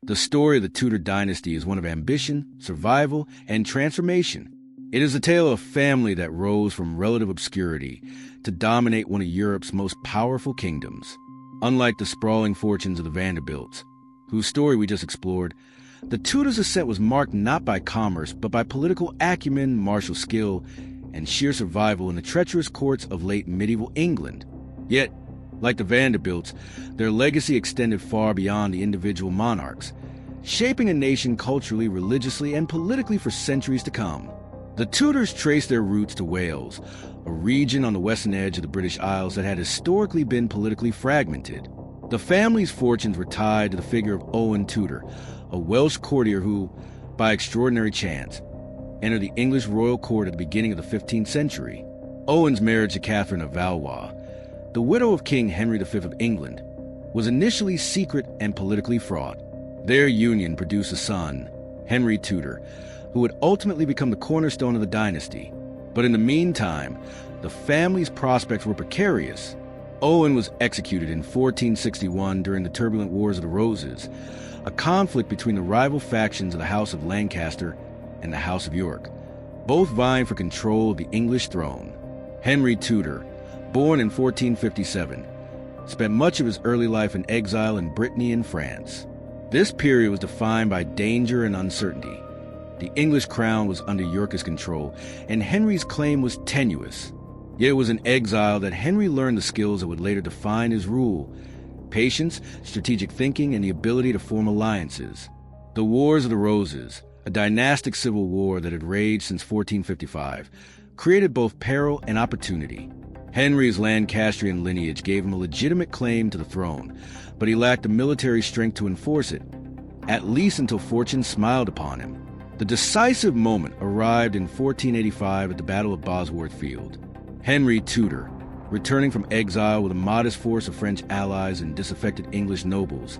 The story of the Tudor dynasty is one of ambition, survival, and transformation. It is a tale of a family that rose from relative obscurity to dominate one of Europe's most powerful kingdoms. Unlike the sprawling fortunes of the Vanderbilts, whose story we just explored, the Tudors' ascent was marked not by commerce, but by political acumen, martial skill, and sheer survival in the treacherous courts of late medieval England. Yet, like the Vanderbilts, their legacy extended far beyond the individual monarchs, shaping a nation culturally, religiously, and politically for centuries to come. The Tudors traced their roots to Wales, a region on the western edge of the British Isles that had historically been politically fragmented. The family's fortunes were tied to the figure of Owen Tudor, a Welsh courtier who, by extraordinary chance, entered the English royal court at the beginning of the 15th century. Owen's marriage to Catherine of Valois, the widow of King Henry V of England, was initially secret and politically fraught. Their union produced a son, Henry Tudor, who would ultimately become the cornerstone of the dynasty. But in the meantime, the family's prospects were precarious. Owen was executed in 1461 during the Turbulent Wars of the Roses, a conflict between the rival factions of the House of Lancaster and the House of York, both vying for control of the English throne. Henry Tudor, born in 1457, spent much of his early life in exile in Brittany and France. This period was defined by danger and uncertainty. The English crown was under Yorkist control, and Henry's claim was tenuous. Yet it was in exile that Henry learned the skills that would later define his rule: patience, strategic thinking, and the ability to form alliances. The Wars of the Roses, a dynastic civil war that had raged since 1455, created both peril and opportunity. Henry's Lancastrian lineage gave him a legitimate claim to the throne, but he lacked the military strength to enforce it, at least until fortune smiled upon him. The decisive moment arrived in 1485 at the Battle of Bosworth Field. Henry Tudor, returning from exile with a modest force of French allies and disaffected English nobles,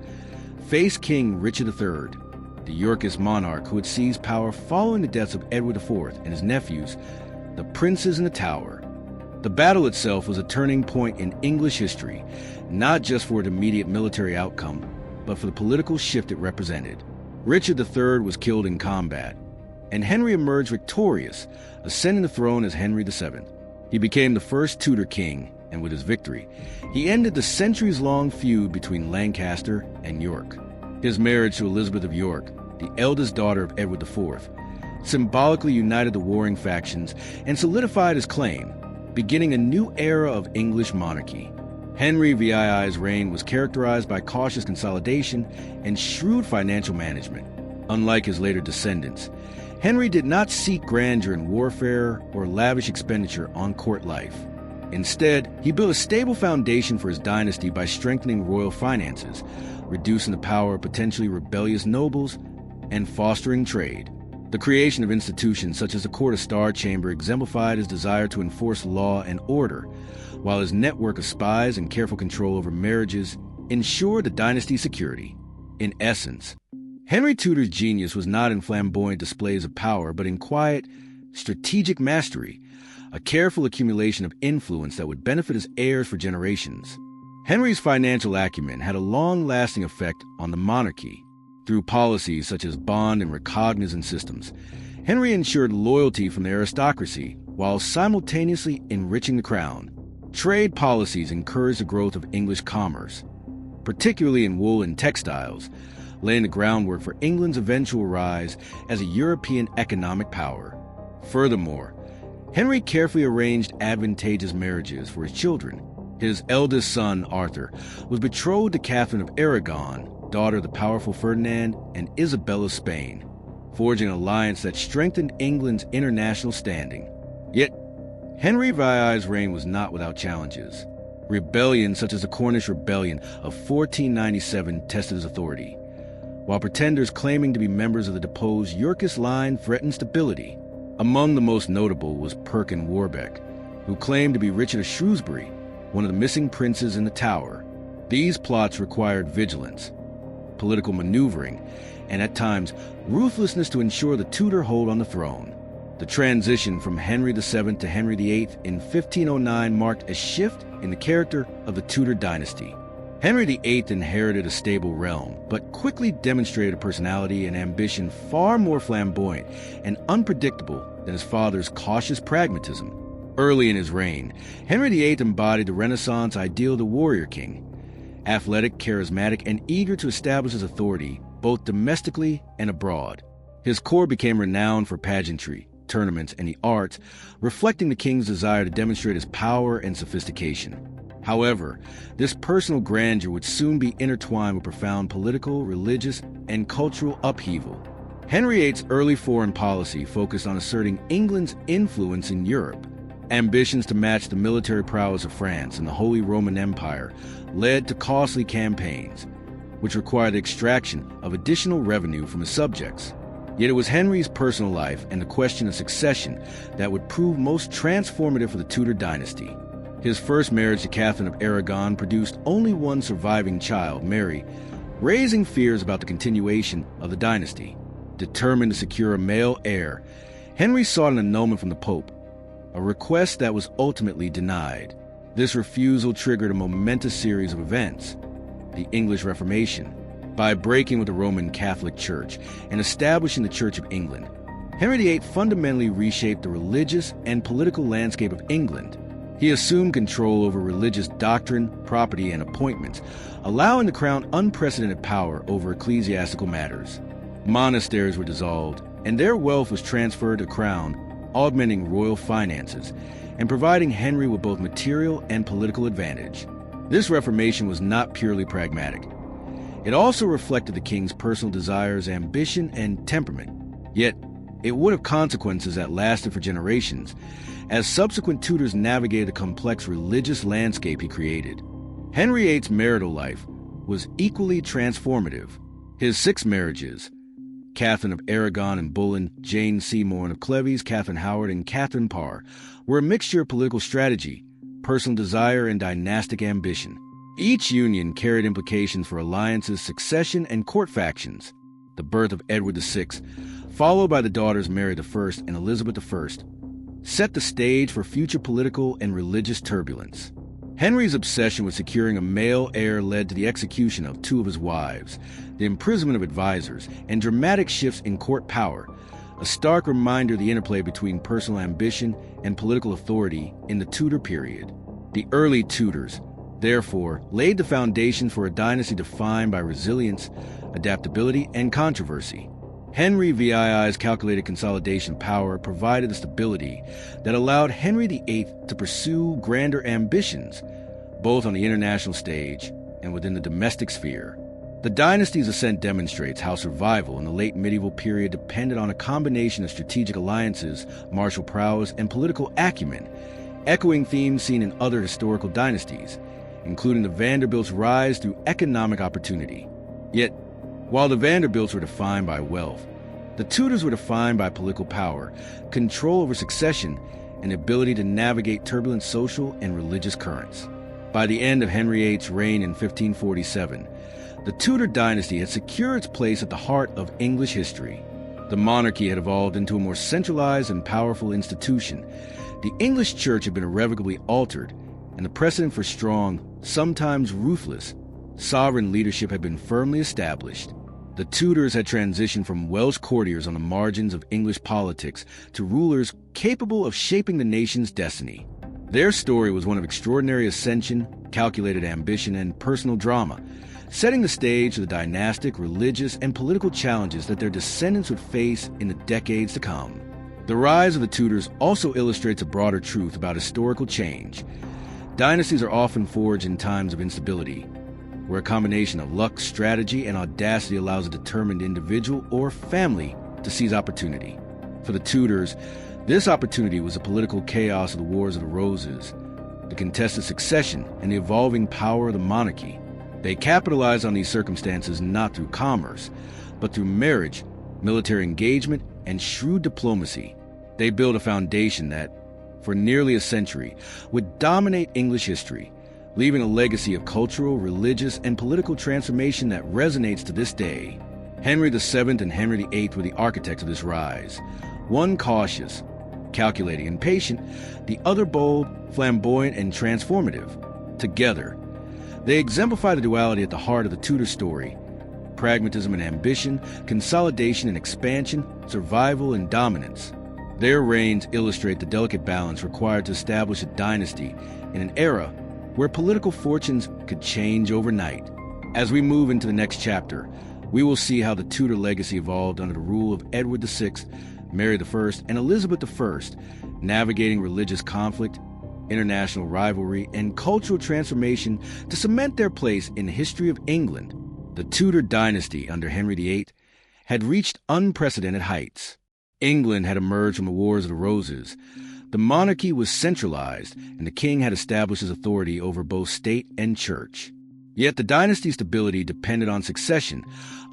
faced King Richard III, the Yorkist monarch who had seized power following the deaths of Edward IV and his nephews, the Princes in the Tower. The battle itself was a turning point in English history, not just for its immediate military outcome, but for the political shift it represented. Richard III was killed in combat, and Henry emerged victorious, ascending the throne as Henry VII. He became the first Tudor king, and with his victory, he ended the centuries-long feud between Lancaster and York. His marriage to Elizabeth of York, the eldest daughter of Edward IV, symbolically united the warring factions and solidified his claim, beginning a new era of English monarchy. Henry VII's reign was characterized by cautious consolidation and shrewd financial management. Unlike his later descendants, Henry did not seek grandeur in warfare or lavish expenditure on court life. Instead, he built a stable foundation for his dynasty by strengthening royal finances, reducing the power of potentially rebellious nobles, and fostering trade. The creation of institutions such as the Court of Star Chamber exemplified his desire to enforce law and order, while his network of spies and careful control over marriages ensured the dynasty's security. In essence, Henry Tudor's genius was not in flamboyant displays of power, but in quiet, strategic mastery, a careful accumulation of influence that would benefit his heirs for generations. Henry's financial acumen had a long-lasting effect on the monarchy. Through policies such as bond and recognizance systems, Henry ensured loyalty from the aristocracy while simultaneously enriching the crown. Trade policies encouraged the growth of English commerce, particularly in wool and textiles, laying the groundwork for England's eventual rise as a European economic power. Furthermore, Henry carefully arranged advantageous marriages for his children. His eldest son, Arthur, was betrothed to Catherine of Aragon, daughter of the powerful Ferdinand and Isabella of Spain, forging an alliance that strengthened England's international standing. Yet, Henry VII's reign was not without challenges. Rebellions such as the Cornish Rebellion of 1497 tested his authority, while pretenders claiming to be members of the deposed Yorkist line threatened stability. Among the most notable was Perkin Warbeck, who claimed to be Richard of Shrewsbury, one of the missing princes in the Tower. These plots required vigilance, political maneuvering, and at times ruthlessness to ensure the Tudor hold on the throne. The transition from Henry VII to Henry VIII in 1509 marked a shift in the character of the Tudor dynasty. Henry VIII inherited a stable realm, but quickly demonstrated a personality and ambition far more flamboyant and unpredictable than his father's cautious pragmatism. Early in his reign, Henry VIII embodied the Renaissance ideal of the warrior king, athletic, charismatic, and eager to establish his authority both domestically and abroad. His court became renowned for pageantry, tournaments, and the arts, reflecting the king's desire to demonstrate his power and sophistication. However, this personal grandeur would soon be intertwined with profound political, religious, and cultural upheaval. Henry VIII's early foreign policy focused on asserting England's influence in Europe. Ambitions to match the military prowess of France and the Holy Roman Empire led to costly campaigns, which required the extraction of additional revenue from his subjects. Yet it was Henry's personal life and the question of succession that would prove most transformative for the Tudor dynasty. His first marriage to Catherine of Aragon produced only one surviving child, Mary, raising fears about the continuation of the dynasty. Determined to secure a male heir, Henry sought an annulment from the Pope, a request that was ultimately denied. This refusal triggered a momentous series of events, the English Reformation. By breaking with the Roman Catholic Church and establishing the Church of England, Henry VIII fundamentally reshaped the religious and political landscape of England. He assumed control over religious doctrine, property, and appointments, allowing the crown unprecedented power over ecclesiastical matters. Monasteries were dissolved, and their wealth was transferred to the crown, augmenting royal finances and providing Henry with both material and political advantage. This reformation was not purely pragmatic. It also reflected the king's personal desires, ambition, and temperament. Yet, it would have consequences that lasted for generations, as subsequent Tudors navigated the complex religious landscape he created. Henry VIII's marital life was equally transformative. His 6 marriages, Catherine of Aragon and Boleyn, Jane Seymour of Cleves, Catherine Howard, and Catherine Parr, were a mixture of political strategy, personal desire, and dynastic ambition. Each union carried implications for alliances, succession, and court factions. The birth of Edward VI, followed by the daughters Mary I and Elizabeth I, set the stage for future political and religious turbulence. Henry's obsession with securing a male heir led to the execution of 2 of his wives, the imprisonment of advisors, and dramatic shifts in court power, a stark reminder of the interplay between personal ambition and political authority in the Tudor period. The early Tudors, therefore, laid the foundation for a dynasty defined by resilience, adaptability, and controversy. Henry VII's calculated consolidation power provided the stability that allowed Henry VIII to pursue grander ambitions, both on the international stage and within the domestic sphere. The dynasty's ascent demonstrates how survival in the late medieval period depended on a combination of strategic alliances, martial prowess, and political acumen, echoing themes seen in other historical dynasties, including the Vanderbilts' rise through economic opportunity. Yet, while the Vanderbilts were defined by wealth, the Tudors were defined by political power, control over succession, and the ability to navigate turbulent social and religious currents. By the end of Henry VIII's reign in 1547, the Tudor dynasty had secured its place at the heart of English history. The monarchy had evolved into a more centralized and powerful institution. The English church had been irrevocably altered, and the precedent for strong, sometimes ruthless, sovereign leadership had been firmly established. The Tudors had transitioned from Welsh courtiers on the margins of English politics to rulers capable of shaping the nation's destiny. Their story was one of extraordinary ascension, calculated ambition, and personal drama, setting the stage for the dynastic, religious, and political challenges that their descendants would face in the decades to come. The rise of the Tudors also illustrates a broader truth about historical change. Dynasties are often forged in times of instability, where a combination of luck, strategy, and audacity allows a determined individual or family to seize opportunity. For the Tudors, this opportunity was the political chaos of the Wars of the Roses, the contested succession, and the evolving power of the monarchy. They capitalized on these circumstances not through commerce, but through marriage, military engagement, and shrewd diplomacy. They built a foundation that, for nearly a century, would dominate English history, leaving a legacy of cultural, religious, and political transformation that resonates to this day. Henry VII and Henry VIII were the architects of this rise. One cautious, calculating, and patient, the other bold, flamboyant, and transformative. Together, They exemplify the duality at the heart of the Tudor story: pragmatism and ambition, consolidation and expansion, survival and dominance. Their reigns illustrate the delicate balance required to establish a dynasty in an era where political fortunes could change overnight. As we move into the next chapter, we will see how the Tudor legacy evolved under the rule of Edward VI, Mary I, and Elizabeth I, navigating religious conflict, international rivalry, and cultural transformation to cement their place in the history of England. The Tudor dynasty under Henry VIII had reached unprecedented heights. England had emerged from the Wars of the Roses. The monarchy was centralized, and the king had established his authority over both state and church. Yet the dynasty's stability depended on succession,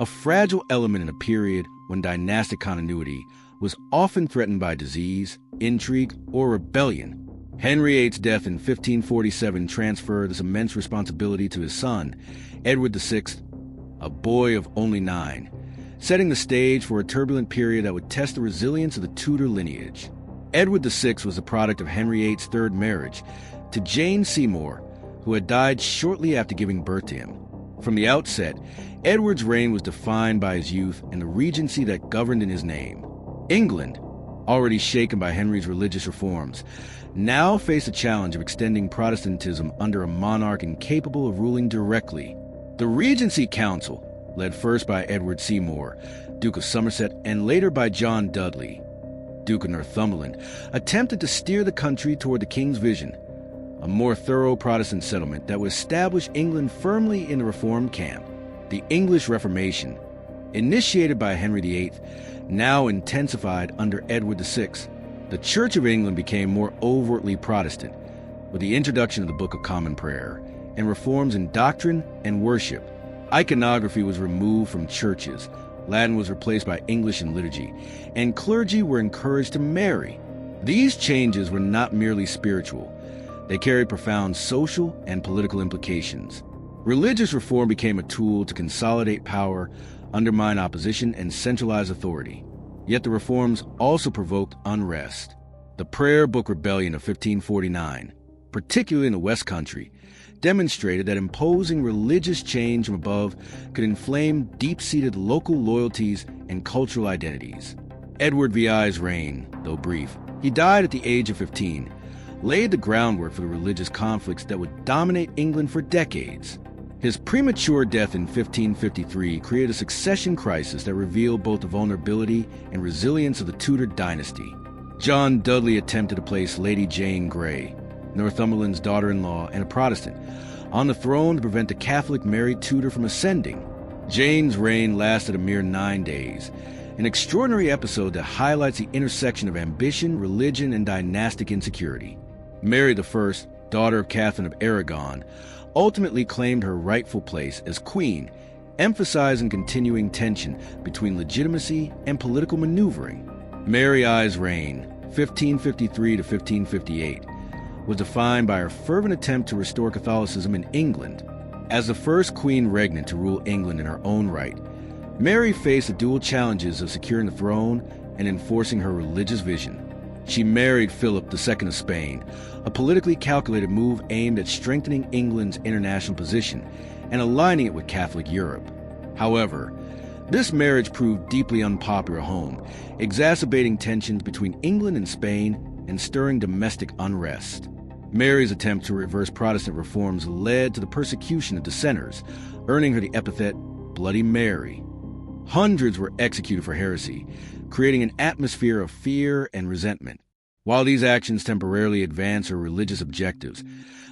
a fragile element in a period when dynastic continuity was often threatened by disease, intrigue, or rebellion. Henry VIII's death in 1547 transferred this immense responsibility to his son, Edward VI, a boy of only 9, setting the stage for a turbulent period that would test the resilience of the Tudor lineage. Edward VI was the product of Henry VIII's third marriage to Jane Seymour, who had died shortly after giving birth to him. From the outset, Edward's reign was defined by his youth and the regency that governed in his name. England, already shaken by Henry's religious reforms, now faced the challenge of extending Protestantism under a monarch incapable of ruling directly. The Regency Council, led first by Edward Seymour, Duke of Somerset, and later by John Dudley, Duke of Northumberland, attempted to steer the country toward the king's vision, a more thorough Protestant settlement that would establish England firmly in the Reformed camp. The English Reformation, initiated by Henry VIII, now intensified under Edward VI. The Church of England became more overtly Protestant, with the introduction of the Book of Common Prayer and reforms in doctrine and worship. Iconography was removed from churches, Latin was replaced by English in liturgy, and clergy were encouraged to marry. These changes were not merely spiritual. They carried profound social and political implications. Religious reform became a tool to consolidate power, undermine opposition, and centralize authority. Yet the reforms also provoked unrest. The Prayer Book Rebellion of 1549, particularly in the West Country, demonstrated that imposing religious change from above could inflame deep-seated local loyalties and cultural identities. Edward VI's reign, though brief, he died at the age of 15, laid the groundwork for the religious conflicts that would dominate England for decades. His premature death in 1553 created a succession crisis that revealed both the vulnerability and resilience of the Tudor dynasty. John Dudley attempted to place Lady Jane Grey, Northumberland's daughter-in-law and a Protestant, on the throne to prevent the Catholic Mary Tudor from ascending. Jane's reign lasted a mere 9 days, an extraordinary episode that highlights the intersection of ambition, religion, and dynastic insecurity. Mary I, daughter of Catherine of Aragon, ultimately claimed her rightful place as queen, emphasizing continuing tension between legitimacy and political maneuvering. Mary I's reign, 1553 to 1558, was defined by her fervent attempt to restore Catholicism in England. As the first queen regnant to rule England in her own right, Mary faced the dual challenges of securing the throne and enforcing her religious vision. She married Philip II of Spain, a politically calculated move aimed at strengthening England's international position and aligning it with Catholic Europe. However, this marriage proved deeply unpopular at home, exacerbating tensions between England and Spain and stirring domestic unrest. Mary's attempt to reverse Protestant reforms led to the persecution of dissenters, earning her the epithet Bloody Mary. Hundreds were executed for heresy, creating an atmosphere of fear and resentment. While these actions temporarily advanced her religious objectives,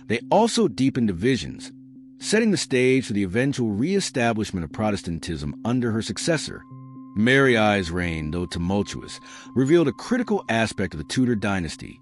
they also deepened divisions, setting the stage for the eventual re-establishment of Protestantism under her successor. Mary I's reign, though tumultuous, revealed a critical aspect of the Tudor dynasty: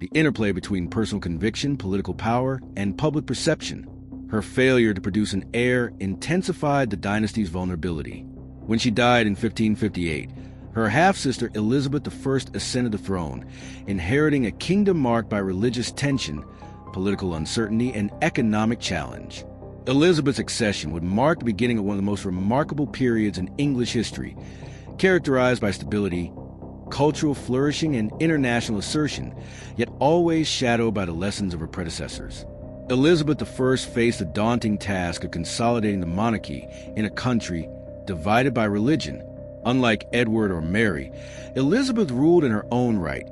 the interplay between personal conviction, political power, and public perception. Her failure to produce an heir intensified the dynasty's vulnerability. When she died in 1558, her half-sister Elizabeth I ascended the throne, inheriting a kingdom marked by religious tension, political uncertainty, and economic challenge. Elizabeth's accession would mark the beginning of one of the most remarkable periods in English history, characterized by stability, cultural flourishing, and international assertion, yet always shadowed by the lessons of her predecessors. Elizabeth I faced the daunting task of consolidating the monarchy in a country divided by religion. Unlike Edward or Mary, Elizabeth ruled in her own right,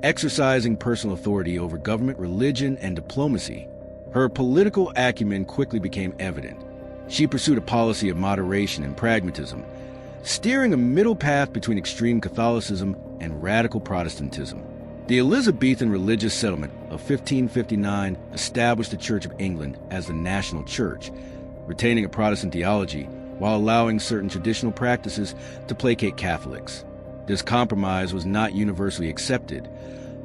exercising personal authority over government, religion, and diplomacy. Her political acumen quickly became evident. She pursued a policy of moderation and pragmatism, steering a middle path between extreme Catholicism and radical Protestantism. The Elizabethan religious settlement of 1559 established the Church of England as the national church, retaining a Protestant theology while allowing certain traditional practices to placate Catholics. This compromise was not universally accepted,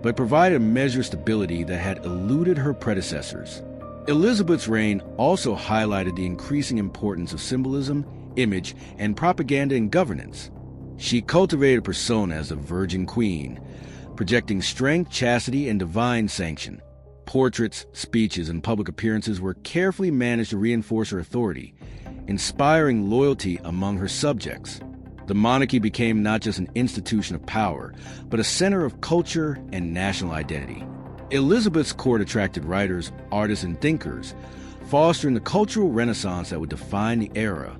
but provided a measure of stability that had eluded her predecessors. Elizabeth's reign also highlighted the increasing importance of symbolism, image, and propaganda in governance. She cultivated a persona as the Virgin Queen, projecting strength, chastity, and divine sanction. Portraits, speeches, and public appearances were carefully managed to reinforce her authority, inspiring loyalty among her subjects. The monarchy became not just an institution of power, but a center of culture and national identity. Elizabeth's court attracted writers, artists, and thinkers, fostering the cultural renaissance that would define the era.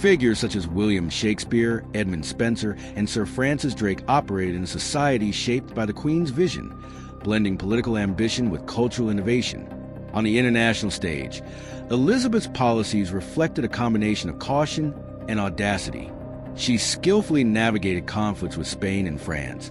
Figures such as William Shakespeare, Edmund Spenser, and Sir Francis Drake operated in a society shaped by the Queen's vision, blending political ambition with cultural innovation. On the international stage, Elizabeth's policies reflected a combination of caution and audacity. She skillfully navigated conflicts with Spain and France,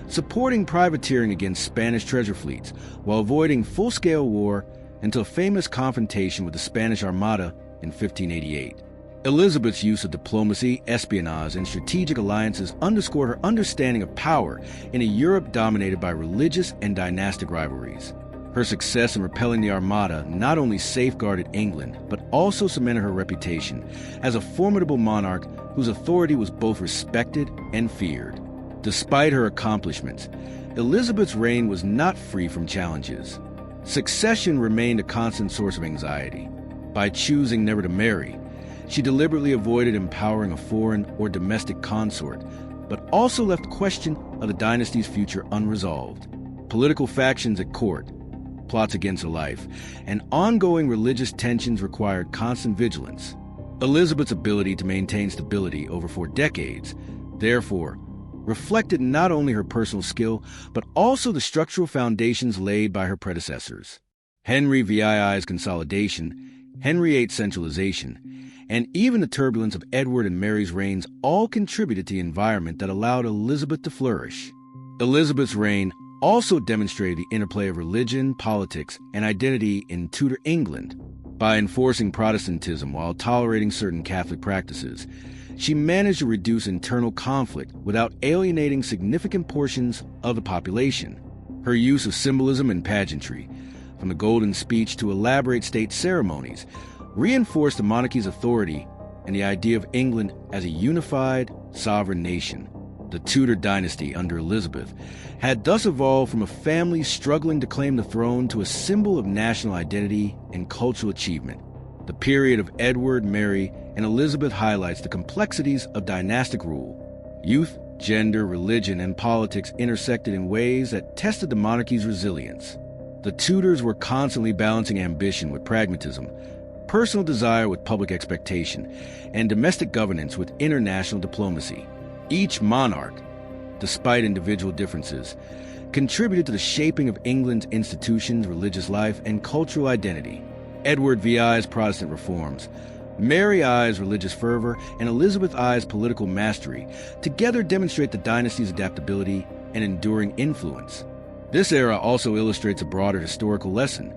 supporting privateering against Spanish treasure fleets while avoiding full-scale war until a famous confrontation with the Spanish Armada in 1588. Elizabeth's use of diplomacy, espionage, and strategic alliances underscored her understanding of power in a Europe dominated by religious and dynastic rivalries. Her success in repelling the Armada not only safeguarded England, but also cemented her reputation as a formidable monarch whose authority was both respected and feared. Despite her accomplishments, Elizabeth's reign was not free from challenges. Succession remained a constant source of anxiety. By choosing never to marry, she deliberately avoided empowering a foreign or domestic consort, but also left the question of the dynasty's future unresolved. Political factions at court, plots against her life, and ongoing religious tensions required constant vigilance. Elizabeth's ability to maintain stability over 4 decades, therefore, reflected not only her personal skill, but also the structural foundations laid by her predecessors. Henry VII's consolidation, Henry VIII's centralization, and even the turbulence of Edward and Mary's reigns all contributed to the environment that allowed Elizabeth to flourish. Elizabeth's reign also demonstrated the interplay of religion, politics, and identity in Tudor England. By enforcing Protestantism while tolerating certain Catholic practices, she managed to reduce internal conflict without alienating significant portions of the population. Her use of symbolism and pageantry, from the Golden Speech to elaborate state ceremonies, reinforced the monarchy's authority and the idea of England as a unified, sovereign nation. The Tudor dynasty under Elizabeth had thus evolved from a family struggling to claim the throne to a symbol of national identity and cultural achievement. The period of Edward, Mary, and Elizabeth highlights the complexities of dynastic rule. Youth, gender, religion, and politics intersected in ways that tested the monarchy's resilience. The Tudors were constantly balancing ambition with pragmatism, personal desire with public expectation, and domestic governance with international diplomacy. Each monarch, despite individual differences, contributed to the shaping of England's institutions, religious life, and cultural identity. Edward VI's Protestant reforms, Mary I's religious fervor, and Elizabeth I's political mastery together demonstrate the dynasty's adaptability and enduring influence. This era also illustrates a broader historical lesson.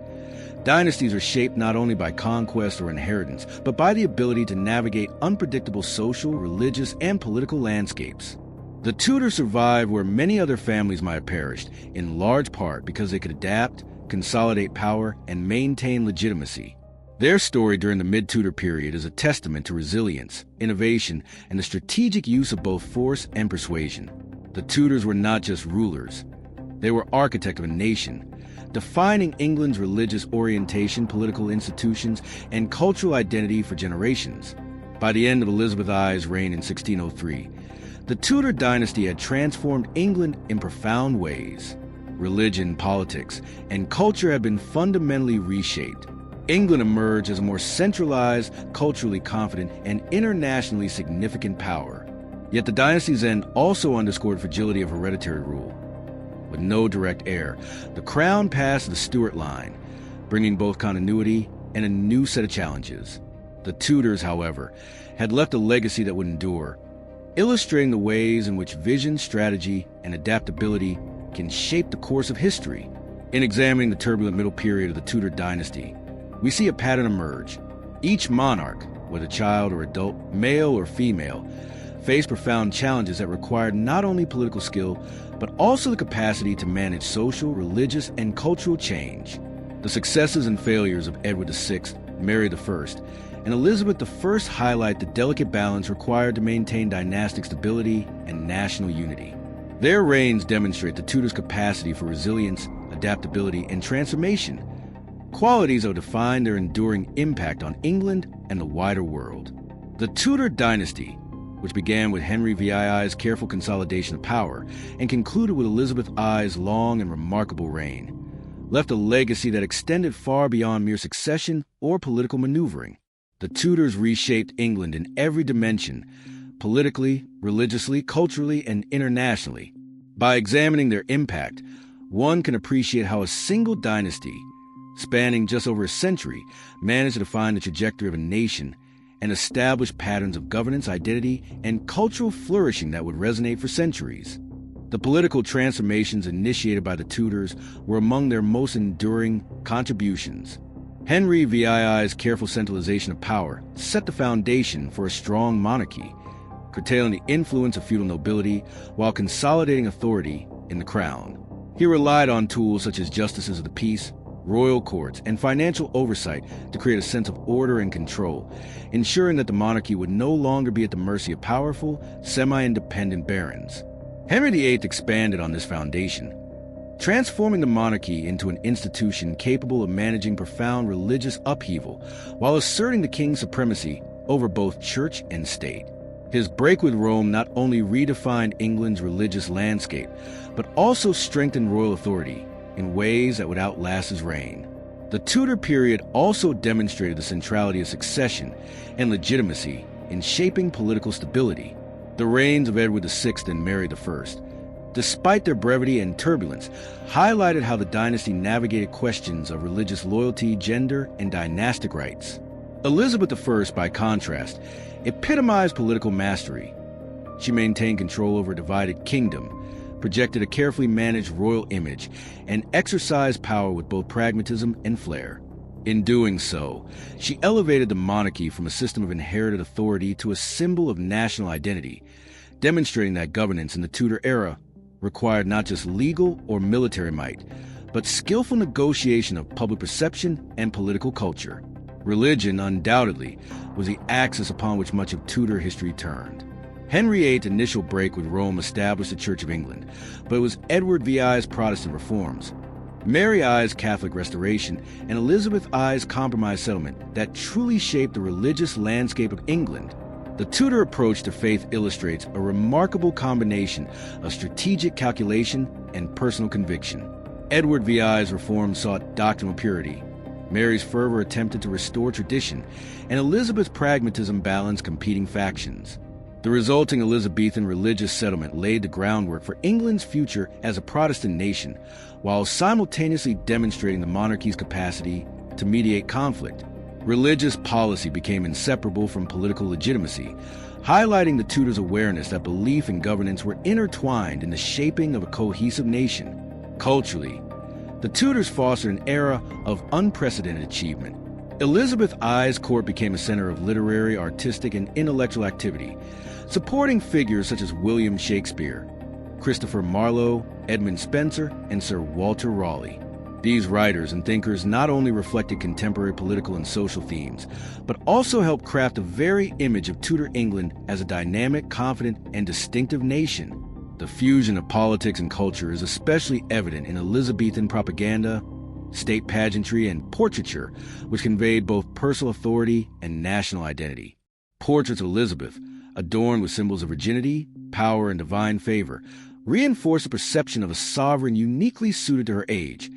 Dynasties are shaped not only by conquest or inheritance, but by the ability to navigate unpredictable social, religious, and political landscapes. The Tudors survived where many other families might have perished, in large part because they could adapt, consolidate power, and maintain legitimacy. Their story during the mid-Tudor period is a testament to resilience, innovation, and the strategic use of both force and persuasion. The Tudors were not just rulers. They were architects of a nation, defining England's religious orientation, political institutions, and cultural identity for generations. By the end of Elizabeth I's reign in 1603, the Tudor dynasty had transformed England in profound ways. Religion, politics, and culture had been fundamentally reshaped, England emerged as a more centralized, culturally confident, and internationally significant power. Yet the dynasty's end also underscored fragility of hereditary rule. With no direct heir, the crown passed to the Stuart line, bringing both continuity and a new set of challenges. The Tudors, however, had left a legacy that would endure, illustrating the ways in which vision, strategy, and adaptability can shape the course of history. In examining the turbulent middle period of the Tudor dynasty, we see a pattern emerge. Each monarch, whether child or adult, male or female, faced profound challenges that required not only political skill, but also the capacity to manage social, religious, and cultural change. The successes and failures of Edward VI, Mary I, and Elizabeth I highlight the delicate balance required to maintain dynastic stability and national unity. Their reigns demonstrate the Tudors' capacity for resilience, adaptability, and transformation, qualities that will define their enduring impact on England and the wider world. The Tudor dynasty, which began with Henry VII's careful consolidation of power and concluded with Elizabeth I's long and remarkable reign, left a legacy that extended far beyond mere succession or political maneuvering. The Tudors reshaped England in every dimension, politically, religiously, culturally, and internationally. By examining their impact, one can appreciate how a single dynasty, spanning just over a century, managed to define the trajectory of a nation and establish patterns of governance, identity, and cultural flourishing that would resonate for centuries. The political transformations initiated by the Tudors were among their most enduring contributions. Henry VII's careful centralization of power set the foundation for a strong monarchy, curtailing the influence of feudal nobility while consolidating authority in the crown. He relied on tools such as justices of the peace, royal courts, and financial oversight to create a sense of order and control, ensuring that the monarchy would no longer be at the mercy of powerful, semi-independent barons. Henry VIII expanded on this foundation, transforming the monarchy into an institution capable of managing profound religious upheaval while asserting the king's supremacy over both church and state. His break with Rome not only redefined England's religious landscape, but also strengthened royal authority in ways that would outlast his reign. The Tudor period also demonstrated the centrality of succession and legitimacy in shaping political stability. The reigns of Edward VI and Mary I, despite their brevity and turbulence, highlighted how the dynasty navigated questions of religious loyalty, gender, and dynastic rights. Elizabeth I, by contrast, epitomized political mastery. She maintained control over a divided kingdom, projected a carefully managed royal image, and exercised power with both pragmatism and flair. In doing so, she elevated the monarchy from a system of inherited authority to a symbol of national identity, demonstrating that governance in the Tudor era required not just legal or military might, but skillful negotiation of public perception and political culture. Religion, undoubtedly, was the axis upon which much of Tudor history turned. Henry VIII's initial break with Rome established the Church of England, but it was Edward VI's Protestant reforms, Mary I's Catholic restoration, and Elizabeth I's compromise settlement that truly shaped the religious landscape of England. The Tudor approach to faith illustrates a remarkable combination of strategic calculation and personal conviction. Edward VI's reforms sought doctrinal purity, Mary's fervor attempted to restore tradition, and Elizabeth's pragmatism balanced competing factions. The resulting Elizabethan religious settlement laid the groundwork for England's future as a Protestant nation, while simultaneously demonstrating the monarchy's capacity to mediate conflict. Religious policy became inseparable from political legitimacy, highlighting the Tudors' awareness that belief and governance were intertwined in the shaping of a cohesive nation. Culturally, the Tudors fostered an era of unprecedented achievement. Elizabeth I's court became a center of literary, artistic, and intellectual activity, supporting figures such as William Shakespeare, Christopher Marlowe, Edmund Spenser, and Sir Walter Raleigh. These writers and thinkers not only reflected contemporary political and social themes, but also helped craft the very image of Tudor England as a dynamic, confident, and distinctive nation. The fusion of politics and culture is especially evident in Elizabethan propaganda, state pageantry, and portraiture, which conveyed both personal authority and national identity. Portraits of Elizabeth, adorned with symbols of virginity, power, and divine favor, reinforced the perception of a sovereign uniquely suited to her age,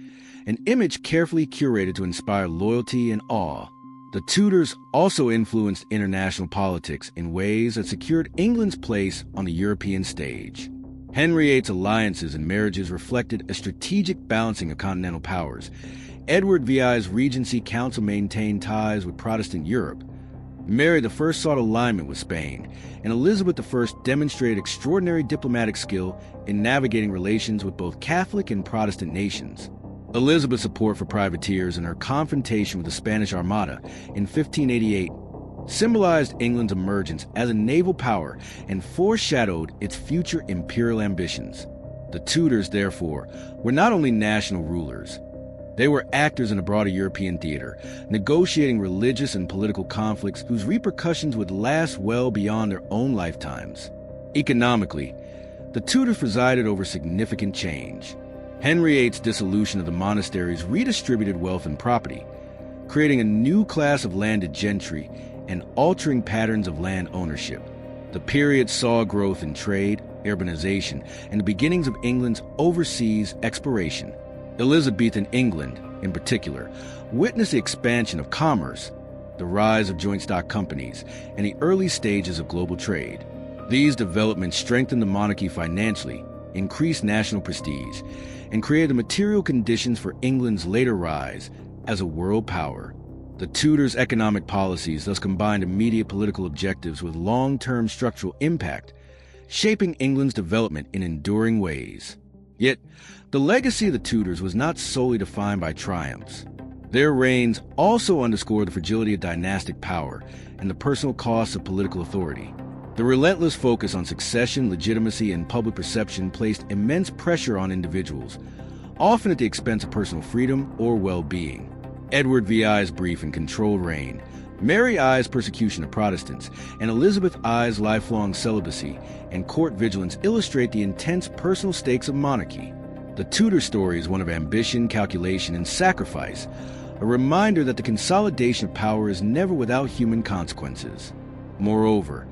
an image carefully curated to inspire loyalty and awe. The Tudors also influenced international politics in ways that secured England's place on the European stage. Henry VIII's alliances and marriages reflected a strategic balancing of continental powers. Edward VI's Regency Council maintained ties with Protestant Europe. Mary I sought alignment with Spain, and Elizabeth I demonstrated extraordinary diplomatic skill in navigating relations with both Catholic and Protestant nations. Elizabeth's support for privateers and her confrontation with the Spanish Armada in 1588 symbolized England's emergence as a naval power and foreshadowed its future imperial ambitions. The Tudors, therefore, were not only national rulers, they were actors in a broader European theater, negotiating religious and political conflicts whose repercussions would last well beyond their own lifetimes. Economically, the Tudors presided over significant change. Henry VIII's dissolution of the monasteries redistributed wealth and property, creating a new class of landed gentry and altering patterns of land ownership. The period saw growth in trade, urbanization, and the beginnings of England's overseas exploration. Elizabethan England, in particular, witnessed the expansion of commerce, the rise of joint stock companies, and the early stages of global trade. These developments strengthened the monarchy financially, increased national prestige, and created the material conditions for England's later rise as a world power. The Tudors' economic policies thus combined immediate political objectives with long-term structural impact, shaping England's development in enduring ways. Yet, the legacy of the Tudors was not solely defined by triumphs. Their reigns also underscored the fragility of dynastic power and the personal costs of political authority. The relentless focus on succession, legitimacy, and public perception placed immense pressure on individuals, often at the expense of personal freedom or well-being. Edward VI's brief and controlled reign, Mary I's persecution of Protestants, and Elizabeth I's lifelong celibacy and court vigilance illustrate the intense personal stakes of monarchy. The Tudor story is one of ambition, calculation, and sacrifice, a reminder that the consolidation of power is never without human consequences. Moreover,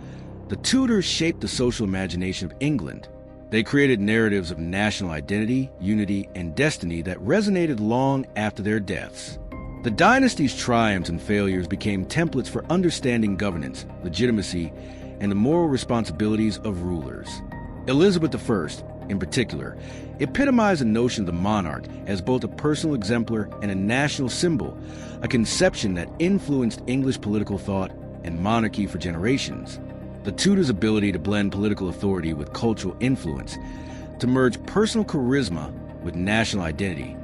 the Tudors shaped the social imagination of England. They created narratives of national identity, unity, and destiny that resonated long after their deaths. The dynasty's triumphs and failures became templates for understanding governance, legitimacy, and the moral responsibilities of rulers. Elizabeth I, in particular, epitomized the notion of the monarch as both a personal exemplar and a national symbol, a conception that influenced English political thought and monarchy for generations. The Tudors' ability to blend political authority with cultural influence, to merge personal charisma with national identity,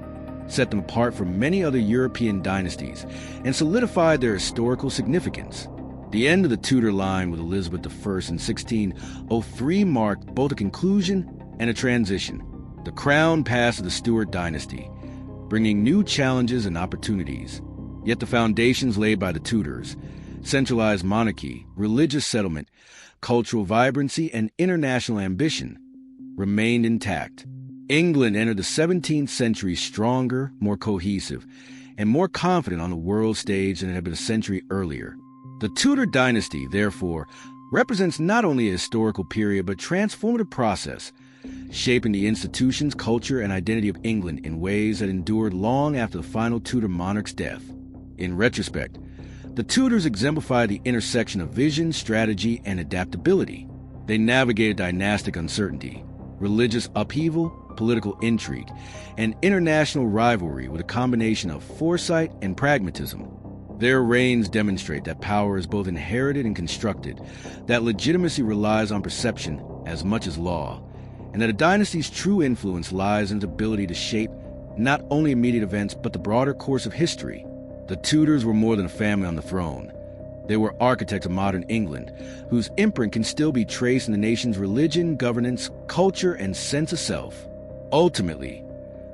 set them apart from many other European dynasties and solidified their historical significance. The end of the Tudor line with Elizabeth I in 1603 marked both a conclusion and a transition. The crown passed to the Stuart dynasty, bringing new challenges and opportunities. Yet the foundations laid by the Tudors, centralized monarchy, religious settlement, cultural vibrancy, and international ambition, remained intact. England entered the 17th century stronger, more cohesive, and more confident on the world stage than it had been a century earlier. The Tudor dynasty, therefore, represents not only a historical period but a transformative process, shaping the institutions, culture, and identity of England in ways that endured long after the final Tudor monarch's death. In retrospect, the Tudors exemplify the intersection of vision, strategy, and adaptability. They navigated dynastic uncertainty, religious upheaval, political intrigue, and international rivalry with a combination of foresight and pragmatism. Their reigns demonstrate that power is both inherited and constructed, that legitimacy relies on perception as much as law, and that a dynasty's true influence lies in its ability to shape not only immediate events but the broader course of history. The Tudors were more than a family on the throne. They were architects of modern England, whose imprint can still be traced in the nation's religion, governance, culture, and sense of self. Ultimately,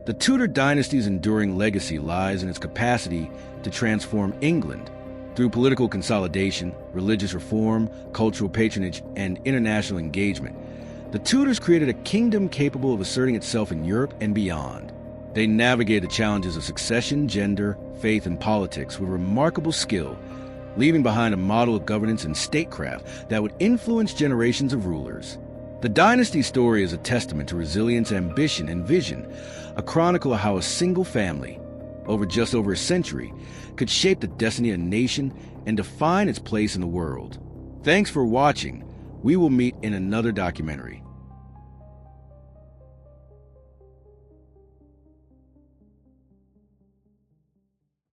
the Tudor dynasty's enduring legacy lies in its capacity to transform England through political consolidation, religious reform, cultural patronage, and international engagement. The Tudors created a kingdom capable of asserting itself in Europe and beyond. They navigated the challenges of succession, gender, faith, and politics with remarkable skill, leaving behind a model of governance and statecraft that would influence generations of rulers. The dynasty story is a testament to resilience, ambition, and vision, a chronicle of how a single family, over just over a century, could shape the destiny of a nation and define its place in the world. Thanks for watching. We will meet in another documentary.